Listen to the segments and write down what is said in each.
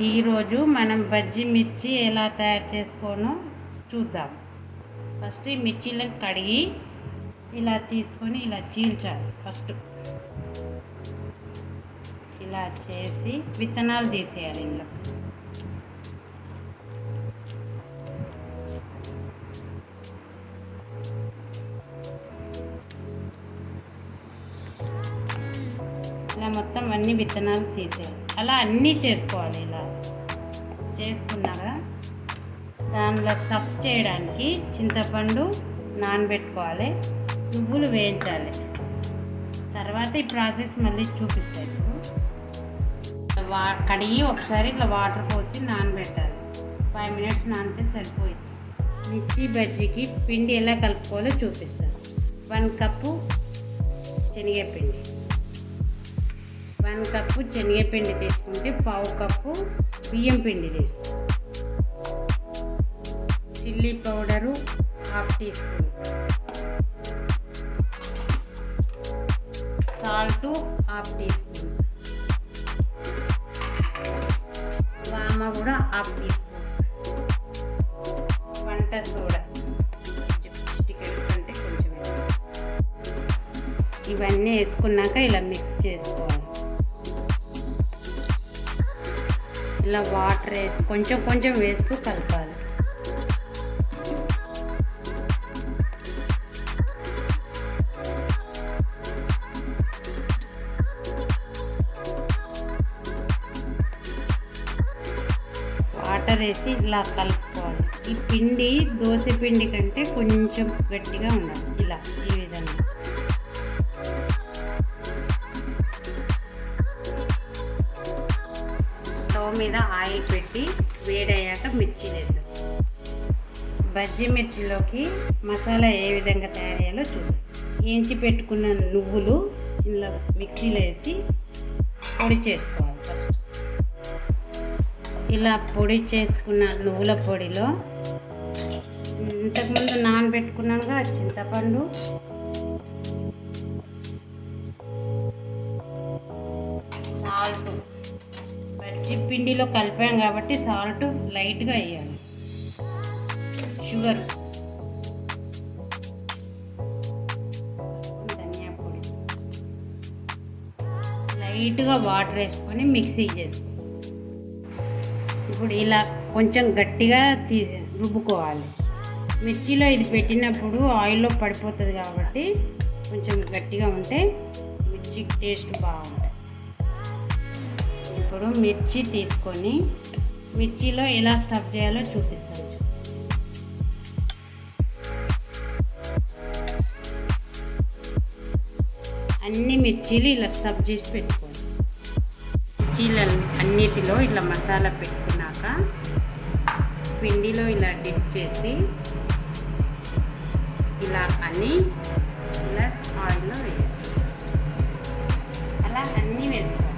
ఈరోజు మనం బజ్జీ మిర్చి ఎలా తయారు చేసుకోనో చూద్దాం. ఫస్ట్ ఈ మిర్చీలను కడిగి ఇలా తీసుకొని ఇలా చీల్చాలి. ఫస్ట్ ఇలా చేసి విత్తనాలు తీసేయాలి. ఇందులో ఇలా మొత్తం అన్ని విత్తనాలు తీసేయాలి. అలా అన్నీ చేసుకోవాలి. ఇలా చేసుకున్నాక దానిలో స్టఫ్ చేయడానికి చింతపండు నానబెట్టుకోవాలి, నువ్వులు వేయించాలి. తర్వాత ఈ ప్రాసెస్ మళ్ళీ చూపిస్తాయి. కడిగి ఒకసారి ఇట్లా వాటర్ పోసి నానబెట్టాలి. 5 minutes నానితే సరిపోయింది. మిర్చి బజ్జీకి పిండి ఎలా కలుపుకోవాలో చూపిస్తాను. 1 కప్పు శనగపిండి, 1 కప్పు శనగపిండి తీసుకుంటే 1/2 కప్పు బియ్యం పిండి తీసుకో. Chilli powder 1/2 teaspoon, salt 1/2 teaspoon, వామ కూడా 1/2 టీ స్పూన్, వంట సోడా చిటికెడు కంటే కొంచెం. ఇవన్నీ వేసుకున్నాక ఇలా మిక్స్ చేసుకోవాలి. ఇలా వాటర్ వేసి కొంచెం కొంచెం వేస్తూ కలపాలి. వాటర్ వేసి ఇలా కలుపుకోవాలి. ఈ పిండి దోశ పిండి కంటే కొంచెం గట్టిగా ఉండాలి. ఇలా ఈ విధంగా స్టవ్ మీద ఆయిల్ పెట్టి వేడయ్యాక మిర్చి వేద్దాం. బజ్జీ మిర్చిలోకి మసాలా ఏ విధంగా తయారు చేయాలో చూద్దాం. వేయించి పెట్టుకున్న నువ్వులు ఇందులో మిక్సీలో వేసి పొడి చేసుకోవాలి. ఫస్ట్ ఇలా పొడి చేసుకున్న నువ్వుల పొడిలో ఇంతకుముందు నానబెట్టుకున్నానుగా చింతపండు, సాల్ట్, బజ్జీ పిండిలో కలిపాం కాబట్టి సాల్ట్ లైట్గా వేయాలి. షుగర్, ధనియా పొడి, లైట్గా వాటర్ వేసుకొని మిక్సీ చేసుకోవాలి. ఇప్పుడు ఇలా కొంచెం గట్టిగా రుబ్బుకోవాలి. మిర్చిలో ఇది పెట్టినప్పుడు ఆయిల్లో పడిపోతుంది కాబట్టి కొంచెం గట్టిగా ఉంటే మిర్చి టేస్ట్ బాగుంటుంది. ఇప్పుడు మిర్చి తీసుకొని మిర్చిలో ఎలా స్టఫ్ చేయాలో చూపిస్తాను. అన్ని మిర్చీలు ఇలా స్టఫ్ చేసి పెట్టుకోవాలి. మిర్చీలు అన్నిటిలో ఇలా మసాలా పెట్టుకున్నాక పిండిలో ఇలా డిప్ చేసి ఇలా అని ఇలా ఆయిల్లో వేయాలి. అలా అన్నీ వేసుకోవాలి.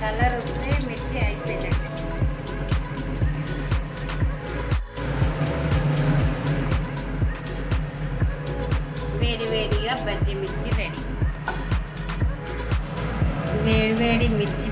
కలర్ వస్తే మిర్చి అయిపోయినట్టు. వేడివేడిగా బజ్జీ మిర్చి రెడీ. వేడివేడి మిర్చి